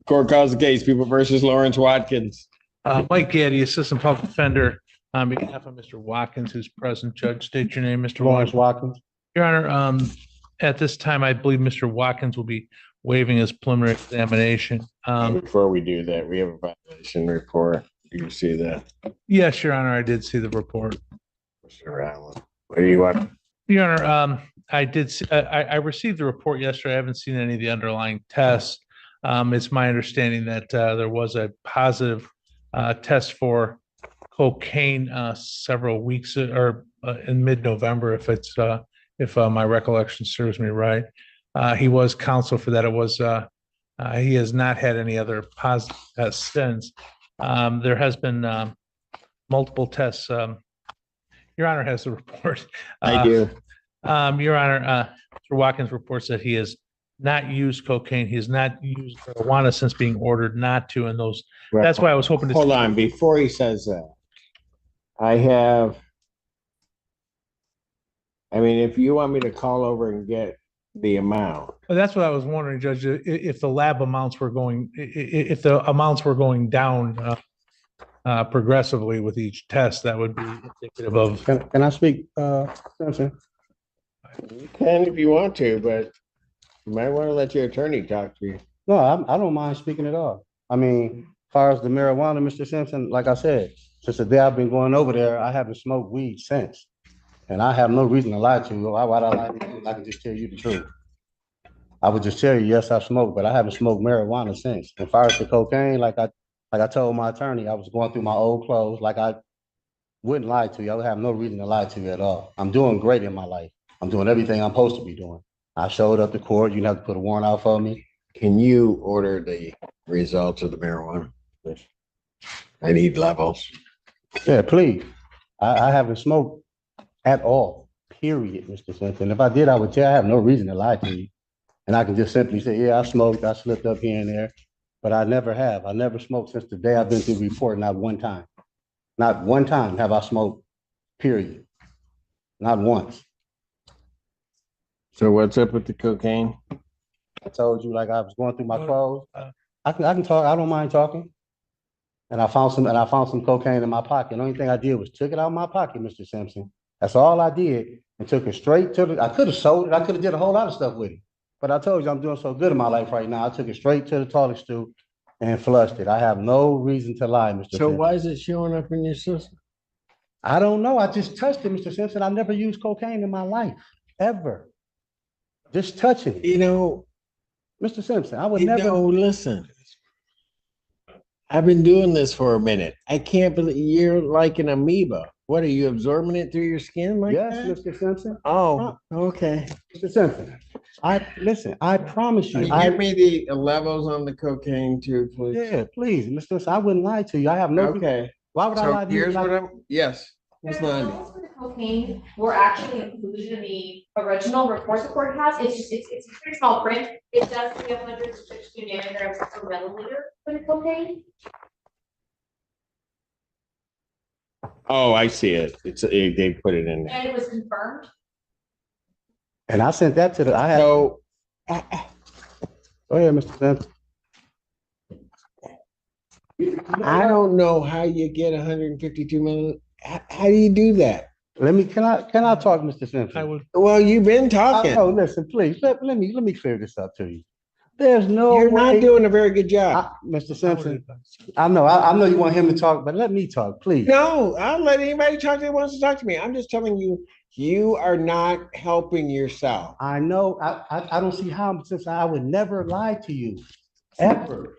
Court calls the case, People versus Lawrence Watkins. Mike Gaddy, Assistant Public Defender, on behalf of Mr. Watkins, who's present. Judge, state your name, Mr. Lawrence Watkins. Watkins. Your Honor, at this time, I believe Mr. Watkins will be waiving his preliminary examination. Before we do that, we have a violation report. You see that, Yes, Your Honor, I did see the report. Mr. Allen? What do you want? Your Honor, I did, I received the report yesterday. I haven't seen any of the underlying tests. It's my understanding that there was a positive test for cocaine several weeks or in mid-November, if my recollection serves me right. He was counseled for that. It was he has not had any other positive tests since. There has been multiple tests. Your Honor has the report. I do. Your Honor, Mr. Watkins reports that he has not used cocaine. He has not used marijuana since being ordered not to. And those, that's why I was hoping to. Hold on, before he says that, if you want me to call over and get the amount. Well, that's what I was wondering, Judge, if the lab amounts were going, if the amounts were going down progressively with each test, that would be indicative of. Can I speak, Simpson? You can if you want to, but you might want to let your attorney talk to you. No, I don't mind speaking at all. I mean, as far as the marijuana, Mr. Simpson, like I said, since the day I've been going over there, I haven't smoked weed since. And I have no reason to lie to you. Why'd I lie to you? I can just tell you the truth. I would just tell you, yes, I smoked, but I haven't smoked marijuana since. As far as the cocaine, like I told my attorney, I was going through my old clothes. Like I wouldn't lie to you. I would have no reason to lie to you at all. I'm doing great in my life. I'm doing everything I'm supposed to be doing. I showed up to court. You didn't have to put a warrant out for me. Can you order the results of the marijuana? I need levels. Yeah, please. I haven't smoked at all, period, Mr. Simpson. If I did, I would tell you. I have no reason to lie to you. And I can just simply say, yeah, I smoked. I slipped up here and there. But I never have. I never smoked since the day I've been through the report. Not one time. Not one time have I smoked, period. Not once. So what's up with the cocaine? I told you, like I was going through my clothes. I can talk. I don't mind talking. And I found some cocaine in my pocket. The only thing I did was took it out of my pocket, Mr. Simpson. That's all I did, and took it straight to I could have sold it. I could have did a whole lot of stuff with it. But I told you I'm doing so good in my life right now. I took it straight to the toilet stool and flushed it. I have no reason to lie, Mr. So Simpson. why is it showing up in your system? I don't know. I just touched it, Mr. Simpson. I never used cocaine in my life, ever. Just touching it. You know, Mr. Simpson, I would never. No, listen. I've been doing this for a minute. I can't believe you're like an amoeba. What are you absorbing it through your skin like Yes, that? Mr. Simpson. Oh, okay. Mr. Simpson, I promise you. Give me the levels on the cocaine too, please. Yeah, please, Mr. Simpson, I wouldn't lie to you. I have no. Okay. Why would I lie So to you? here's what I'm, yes. The Ms. Lundy. levels for the cocaine were actually included in the original report the court has. It's a pretty small print. It does say 162 nanograms per milliliter for the cocaine. Oh, I see it. They put it in there. And it was confirmed. And I sent that to the. I had. So Go ahead, Mr. Simpson. I don't know how you get 152 milliliters. How do you do that? Can I talk, Mr. Simpson? I would. Well, you've been talking. Oh, listen, please. Let me clear this up to you. There's no. You're not way- doing a very good job. Mr. Simpson. I know you want him to talk, but let me talk, please. No, I'll let anybody talk that wants to talk to me. I'm just telling you, you are not helping yourself. I know. I don't see how, since I would never lie to you, ever.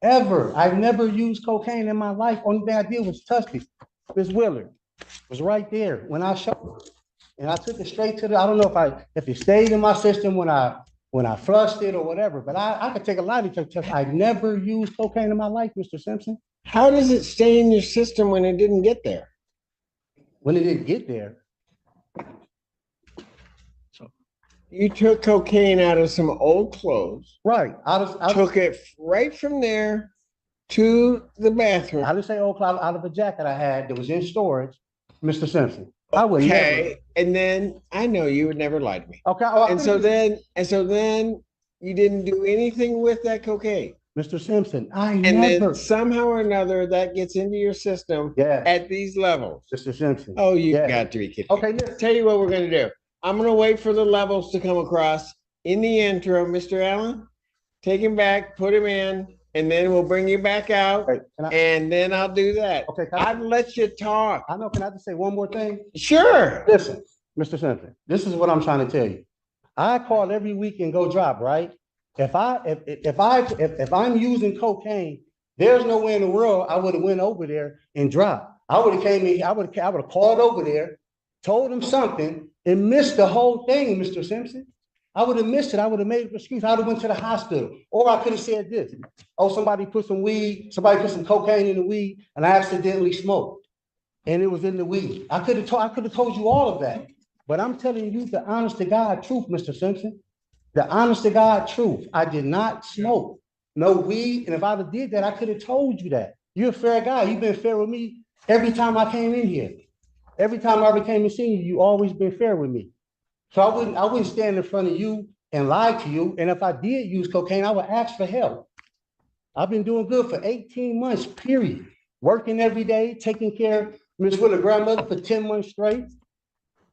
Ever. I've never used cocaine in my life. Only thing I did was touch it. Ms. Willard was right there when I showed her. And I took it straight to the, I don't know if it stayed in my system when I flushed it or whatever, but I could take a lie detector test. I never used cocaine in my life, Mr. Simpson. How does it stay in your system when it didn't get there? When it didn't get there. You took cocaine out of some old clothes, Right. took it right from there to the bathroom. I didn't say old cloud out of a jacket I had that was in storage, Mr. Simpson. I would never. Okay, and then I know you would never lie to me. Okay. And so then you didn't do anything with that cocaine. Mr. Simpson, I And never, then somehow or another that gets into your system yeah, at these levels. Mr. Simpson. Oh, you Yeah. got to be kidding. Okay, listen. Tell you what we're gonna do. I'm gonna wait for the levels to come across. In the interim, Mr. Allen, take him back, put him in, and then we'll bring you back out, Okay, can I, and then I'll do that. okay, I'd let you talk. I know, can I just say one more thing? Sure. Listen, Mr. Simpson, this is what I'm trying to tell you. I call every week and go drop, right? If I'm using cocaine, there's no way in the world I would have went over there and dropped. I would have came in, I would have called over there, told him something, and missed the whole thing, Mr. Simpson. I would have missed it. I would have made an excuse. I would have went to the hospital. Or I could have said this. Oh, somebody put some cocaine in the weed, and I accidentally smoked. And it was in the weed. I could have told you all of that. But I'm telling you the honest to God truth, Mr. Simpson. The honest to God truth. I did not smoke no weed. And if I'd have did that, I could have told you that. You're a fair guy. You've been fair with me every time I came in here. Every time I ever came and seen you, you always been fair with me. So I wouldn't stand in front of you and lie to you. And if I did use cocaine, I would ask for help. I've been doing good for 18 months, period. Working every day, taking care of Miss Willa grandmother for 10 months straight.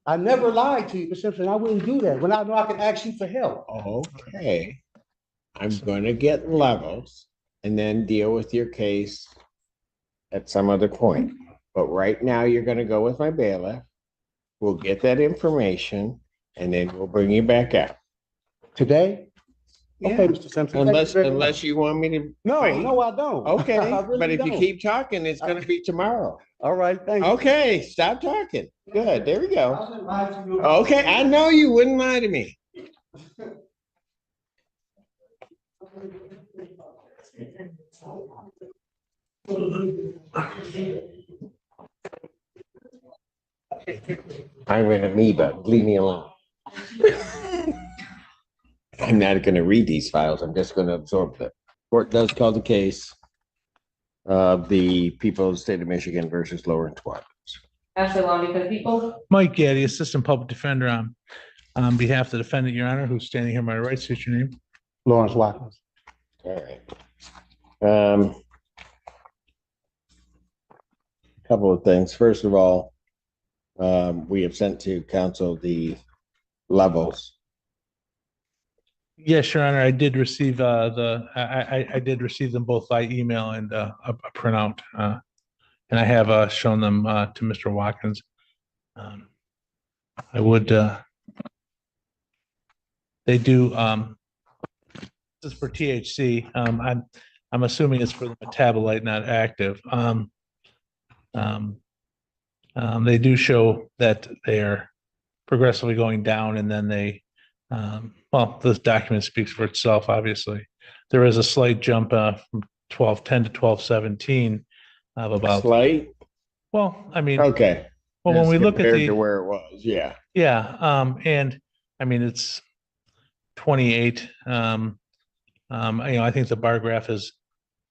I never lied to you, Mr. Simpson. I wouldn't do that when I know I can ask you for help. Okay. I'm gonna get levels and then deal with your case at some other point. But right now, you're gonna go with my bailiff. We'll get that information and then we'll bring you back out. Today? Yeah. Okay, Mr. Simpson. Unless you want me to. No, wait. no, I don't. Okay, I really but if you don't. keep talking, it's gonna be tomorrow. All right, thank you. Okay, stop talking. Good, there we I go. wouldn't lie to you. Okay, I know you wouldn't lie to me. I'm an amoeba, leave me alone. I'm not gonna read these files, I'm just gonna absorb them. Court does call the case of the people of the state of Michigan versus Lawrence Watkins. Ashley Lonnie for the people. Mike Gaddy, Assistant Public Defender on behalf of the defendant, Your Honor, who's standing here on my right. State your name. Lawrence Watkins. All right. Couple of things. First of all, we have sent to council the levels. Yes, Your Honor, I did receive I did receive them both by email and a printout. And I have shown them to Mr. Watkins. I would they do this is for THC. I'm assuming it's for the metabolite, not active. They do show that they are progressively going down, and then they well, this document speaks for itself. Obviously, there is a slight jump from 1210 to 1217 of about Slight? well, I mean, Okay. well, when we look at Compared the to where it was, yeah. yeah, and I mean it's 28. I think the bar graph is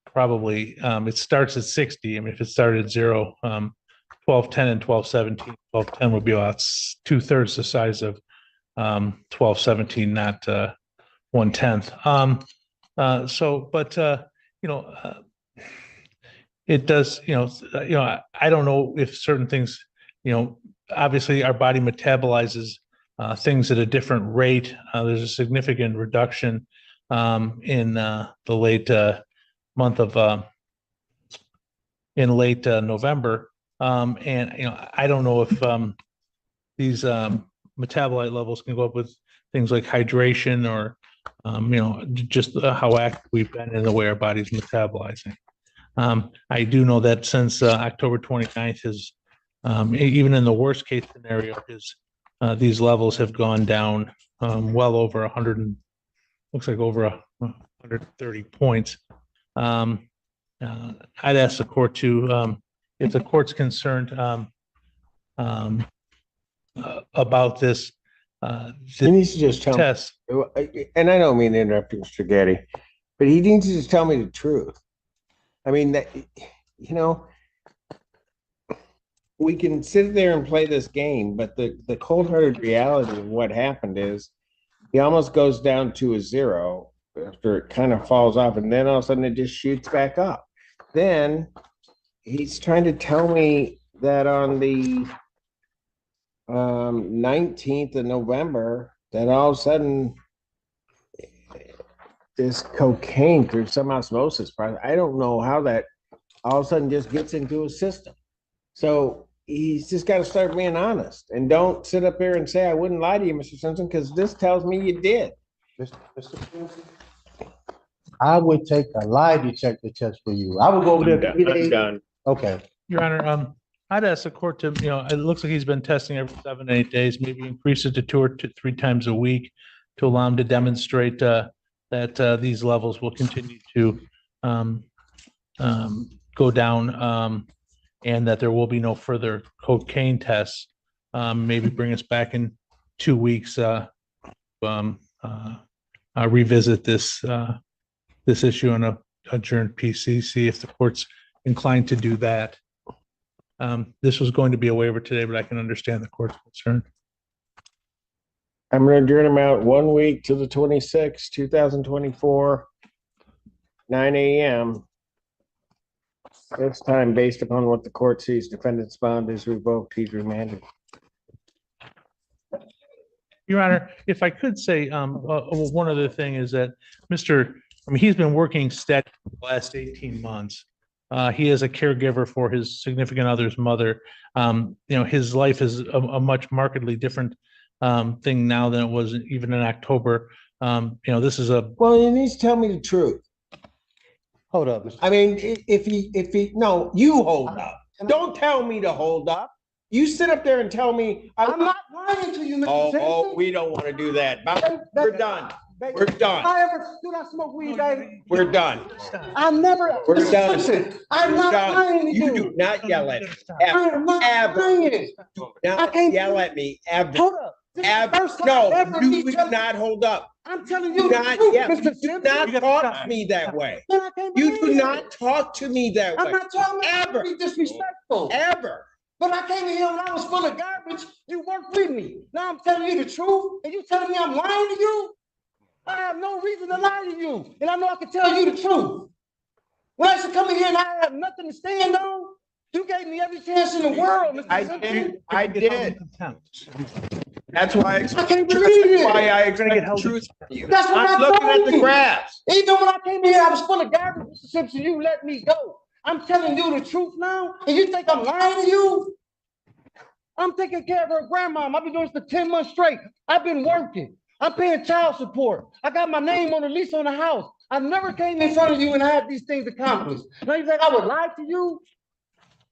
probably it starts at 60. I mean, if it started at 0, 1210 and 1217, 1210 would be about 2/3 the size of 1217, not 1/10. So, but it does, I don't know if certain things, obviously our body metabolizes things at a different rate. There's a significant reduction in the late month of in late November. And I don't know if these metabolite levels can go up with things like hydration or just how active we've been in the way our body's metabolizing. I do know that since October 29th is even in the worst case scenario, these levels have gone down well over 100 and looks like over 130 points. I'd ask the court to, if the court's concerned about this He needs to just tell me, test. and I don't mean to interrupt you, Mr. Getty, but he needs to just tell me the truth. I mean, that, we can sit there and play this game, but the cold-hearted reality of what happened is he almost goes down to a 0, after it kind of falls off, and then all of a sudden it just shoots back up. Then he's trying to tell me that on the 19th of November, that all of a sudden this cocaine through some osmosis process, I don't know how that all of a sudden just gets into his system. So he's just got to start being honest, and don't sit up here and say, I wouldn't lie to you, Mr. Simpson, because this tells me you did. Mr. Simpson, I would take a lie detector test for you. I would go over there. I'm done. Okay. Your Honor, I'd ask the court to, it looks like he's been testing every 7 to 8 days, maybe increase it to 2 or 3 times a week to allow him to demonstrate that these levels will continue to go down, and that there will be no further cocaine tests. Maybe bring us back in 2 weeks, revisit this issue on a adjourned PC, if the court's inclined to do that. This was going to be a waiver today, but I can understand the court's concern. I'm going to adjourn him out 1 week to the 26th, 2024, 9 a.m. This time, based upon what the court sees, defendant's bond is revoked, he's remanded. Your Honor, if I could say, one other thing is that he's been working steady for the last 18 months. He is a caregiver for his significant other's mother. His life is a much markedly different thing now than it was even in October. This is a. Well, he needs to tell me the truth. Hold up, Mr. I mean, no, you hold up. Don't tell me to hold up. You sit up there and tell me. I'm not lying to you, Mr. Simpson. Oh, we don't want to do that. We're done. We're done. Did I smoke weed, baby? We're done. I never. We're Mr. done. Simpson, I'm not lying to You you. do not yell at me. I am not Ever. lying. Do I not can't yell at me ever. Hold up. This is the Ever. first time No, ever you me do telling- not hold up. I'm telling Do you the not truth, yell. Mr. You do Simpson. not talk to me that way. Man, I can't You believe do it. not talk to me that I'm way. not trying to Ever. be disrespectful. Ever. But I came in here when I was full of garbage. You worked with me. Now I'm telling you the truth, and you telling me I'm lying to you? I have no reason to lie to you, and I know I can tell you the truth. When I used to come in here and I have nothing to stand on, you gave me every chance in the world, Mr. I Simpson. did. I did. That's why I can't believe it. Why I expect the truth from you. That's what I'm I'm looking at telling the you. graphs. Even when I came here, I was full of garbage, Mr. Simpson. You let me go. I'm telling you the truth now, and you think I'm lying to you? I'm taking care of her grandmom. I've been doing this for 10 months straight. I've been working. I'm paying child support. I got my name on the lease on the house. I never came in front of you and I had these things accomplished. Now you think I would lie to you?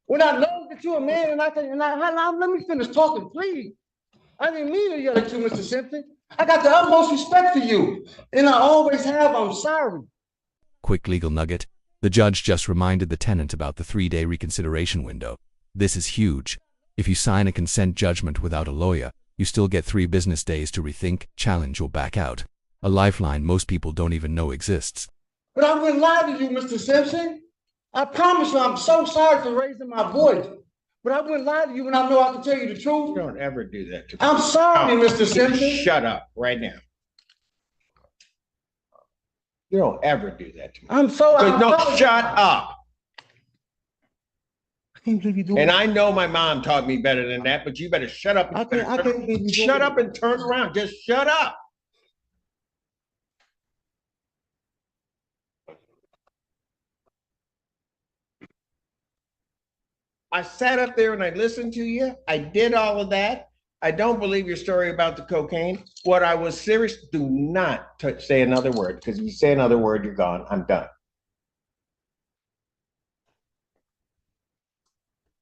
When I know that you're a man and let me finish talking, please. I didn't mean to yell at you, Mr. Simpson. I got the utmost respect for you, and I always have. I'm sorry. Quick legal nugget. The judge just reminded the tenant about the 3-day reconsideration window. This is huge. If you sign a consent judgment without a lawyer, you still get 3 business days to rethink, challenge, or back out. A lifeline most people don't even know exists. But I wouldn't lie to you, Mr. Simpson. I promise you, I'm so sorry for raising my voice. But I wouldn't lie to you when I know I can tell you the You truth. don't ever do that to me. I'm sorry, Mr. Simpson. Shut up right now. You don't ever do that to me. I'm so. No, shut up. I can't believe you doing And I know my mom taught me better than that, but you better shut up. I can't believe you doing Shut up and turn around. Just shut up. I sat up there and I listened to you. I did all of that. I don't believe your story about the cocaine. What I was serious, do not say another word, because if you say another word, you're gone. I'm done.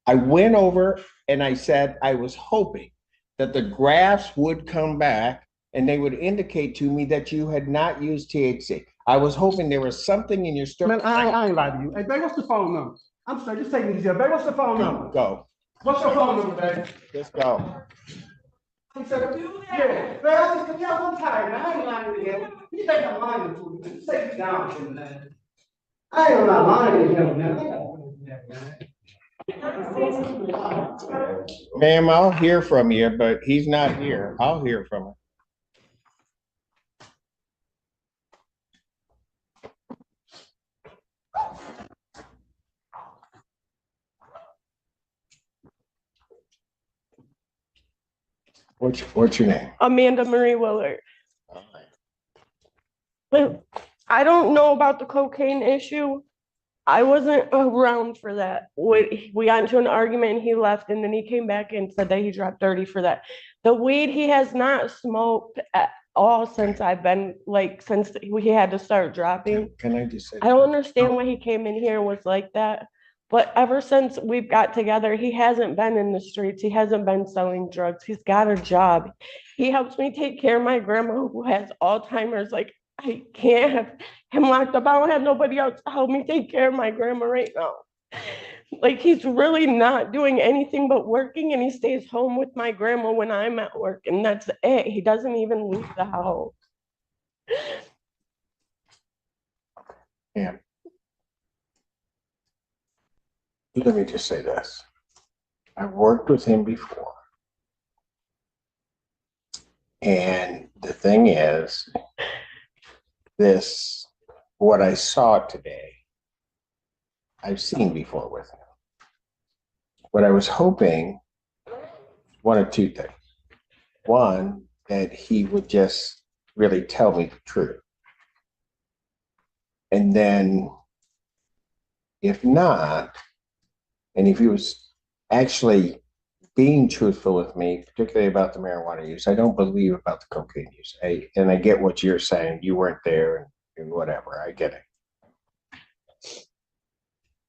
I went over and I said I was hoping that the graphs would come back and they would indicate to me that you had not used THC. I was hoping there was something in your story. Man, I ain't lying to you. Hey, babe, what's the phone number? I'm sorry, just take me easy. Babe, what's the phone number? Go. What's your phone number, babe? Just go. He said, yeah, I'm tired, man. I ain't lying to him. You think I'm lying to you? Just take me down from that. I am not lying to him, man. Ma'am, I'll hear from you, but he's not here. I'll hear from him. What's your name? Amanda Marie Willard. But I don't know about the cocaine issue. I wasn't around for that. We got into an argument and he left, and then he came back and said that he dropped 30 for that. The weed he has not smoked at all since I've been since he had to start dropping. Can I just say? I don't understand why he came in here and was like that. But ever since we've got together, he hasn't been in the streets. He hasn't been selling drugs. He's got a job. He helps me take care of my grandma who has Alzheimer's. Like, I can't have him locked up. I don't have nobody else to help me take care of my grandma right now. Like, he's really not doing anything but working, and he stays home with my grandma when I'm at work, and that's it. He doesn't even leave the house. Yeah. Let me just say this. I've worked with him before. And the thing is, what I saw today, I've seen before with him. What I was hoping, one of two things. One, that he would just really tell me the truth. And then, if not, and if he was actually being truthful with me, particularly about the marijuana use, I don't believe about the cocaine use. And I get what you're saying. You weren't there and whatever. I get it.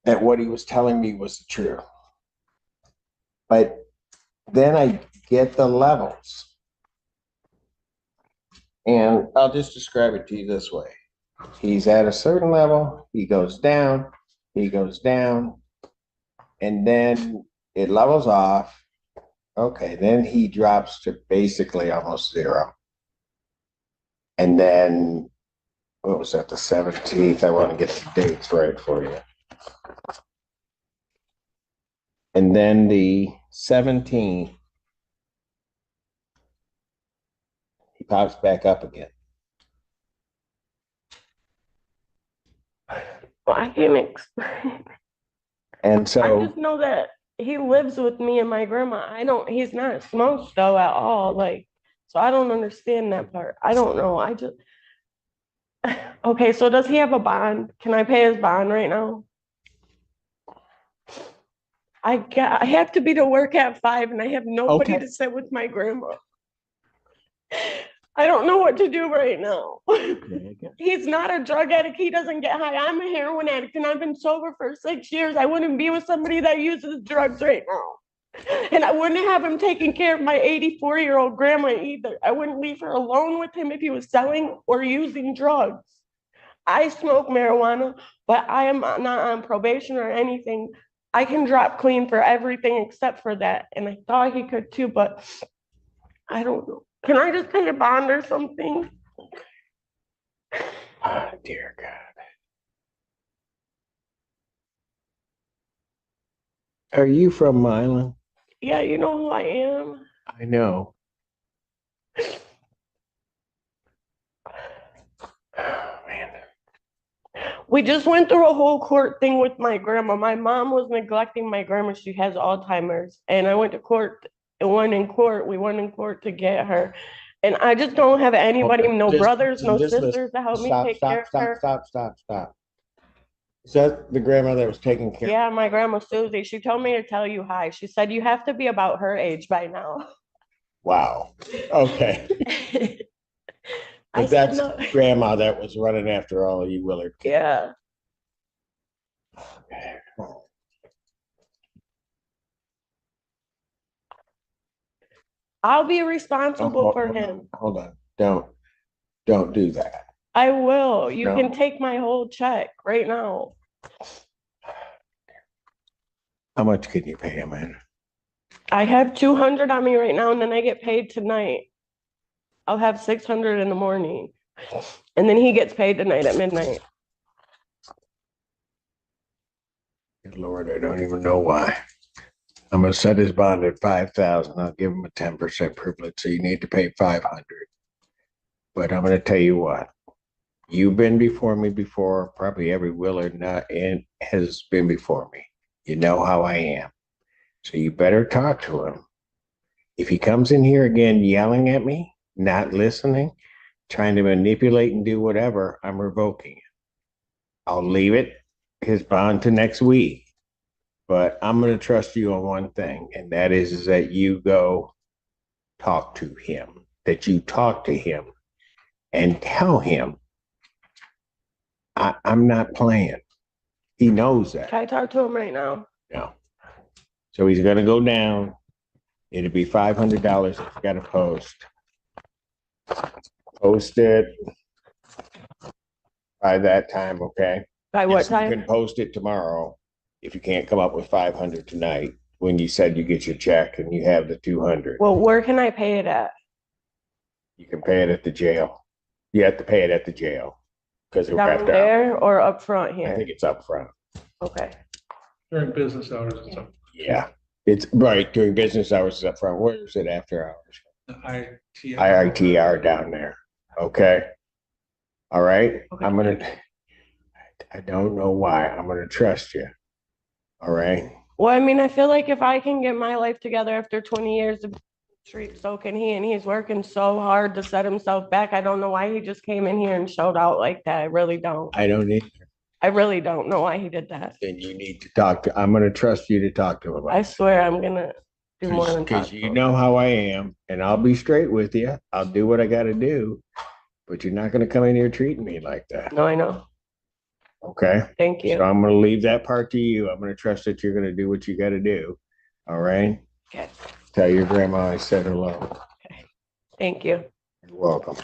That what he was telling me was the truth. But then I get the levels. And I'll just describe it to you this way. He's at a certain level, he goes down, and then it levels off. Okay, then he drops to basically almost zero. And then, what was that, the 17th? I want to get the dates right for you. And then the 17th, he pops back up again. Well, I can't explain. And so I just know that he lives with me and my grandma. He's not smoked though at all. So I don't understand that part. I don't know. Okay, so does he have a bond? Can I pay his bond right now? I have to be to work at 5 and I have nobody Okay. to sit with my grandma. I don't know what to do right now. He's not a drug addict. He doesn't get high. I'm a heroin addict and I've been sober for 6 years. I wouldn't be with somebody that uses drugs right now. And I wouldn't have him taking care of my 84-year-old grandma either. I wouldn't leave her alone with him if he was selling or using drugs. I smoke marijuana, but I am not on probation or anything. I can drop clean for everything except for that. And I thought he could too, but I don't know. Can I just pay a bond or something? Oh, dear God. Are you from Milan? Yeah, you know who I am. I know. Oh, man. We just went through a whole court thing with my grandma. My mom was neglecting my grandma. She has Alzheimer's. And I went to court. We won in court to get her. And I just don't have anybody, no brothers, no sisters to help me take care of her. Stop. Is that the grandma that was taking care? Yeah, my grandma Susie. She told me to tell you hi. She said you have to be about her age by now. Wow. Okay. I But said that's no. grandma that was running after all of you Willard kids. Yeah. Okay. I'll be responsible for him. Hold on. Don't do that. I will. You No. can take my whole check right now. How much can you pay him in? I have 200 on me right now, and then I get paid tonight. I'll have 600 in the morning. And then he gets paid tonight at midnight. Good Lord, I don't even know why. I'm gonna set his bond at 5,000. I'll give him a 10% privilege, so you need to pay 500. But I'm gonna tell you what. You've been before me before. Probably every Willard and has been before me. You know how I am. So you better talk to him. If he comes in here again yelling at me, not listening, trying to manipulate and do whatever, I'm revoking it. I'll leave it, his bond to next week. But I'm going to trust you on one thing, and that is that you go talk to him, that you talk to him and tell him, I'm not playing. He knows that. Can I talk to him right now? No. So he's going to go down. It'll be $500 if you got to post. Post it by that time, okay? By what Yes, you time? can post it tomorrow if you can't come up with 500 tonight, when you said you get your check and you have the 200. Well, where can I pay it at? You can pay it at the jail. You have to pay it at the jail because it'll wrap Down down. there or up front I here? think it's up front. Okay. During business hours, it's up. Yeah, it's right during business hours. It's up front. Where is it after hours? IITR down there. Okay. All right. Okay. I don't know why. I'm gonna trust you. All right. Well, I mean, I feel like if I can get my life together after 20 years of street, so can he, and he's working so hard to set himself back. I don't know why he just came in here and showed out like that. I really don't. I don't need. I really don't know why he did that. Then you need to talk to. I'm gonna trust you to talk to him about. I swear I'm gonna do more than talk. Because to you him. know how I am, and I'll be straight with you. I'll do what I gotta do, but you're not gonna come in here treating me like that. No, I know. Okay? Thank So you. I'm gonna leave that part to you. I'm gonna trust that you're gonna do what you gotta do. All right? Okay. Tell your grandma I said hello. Thank you. You're welcome.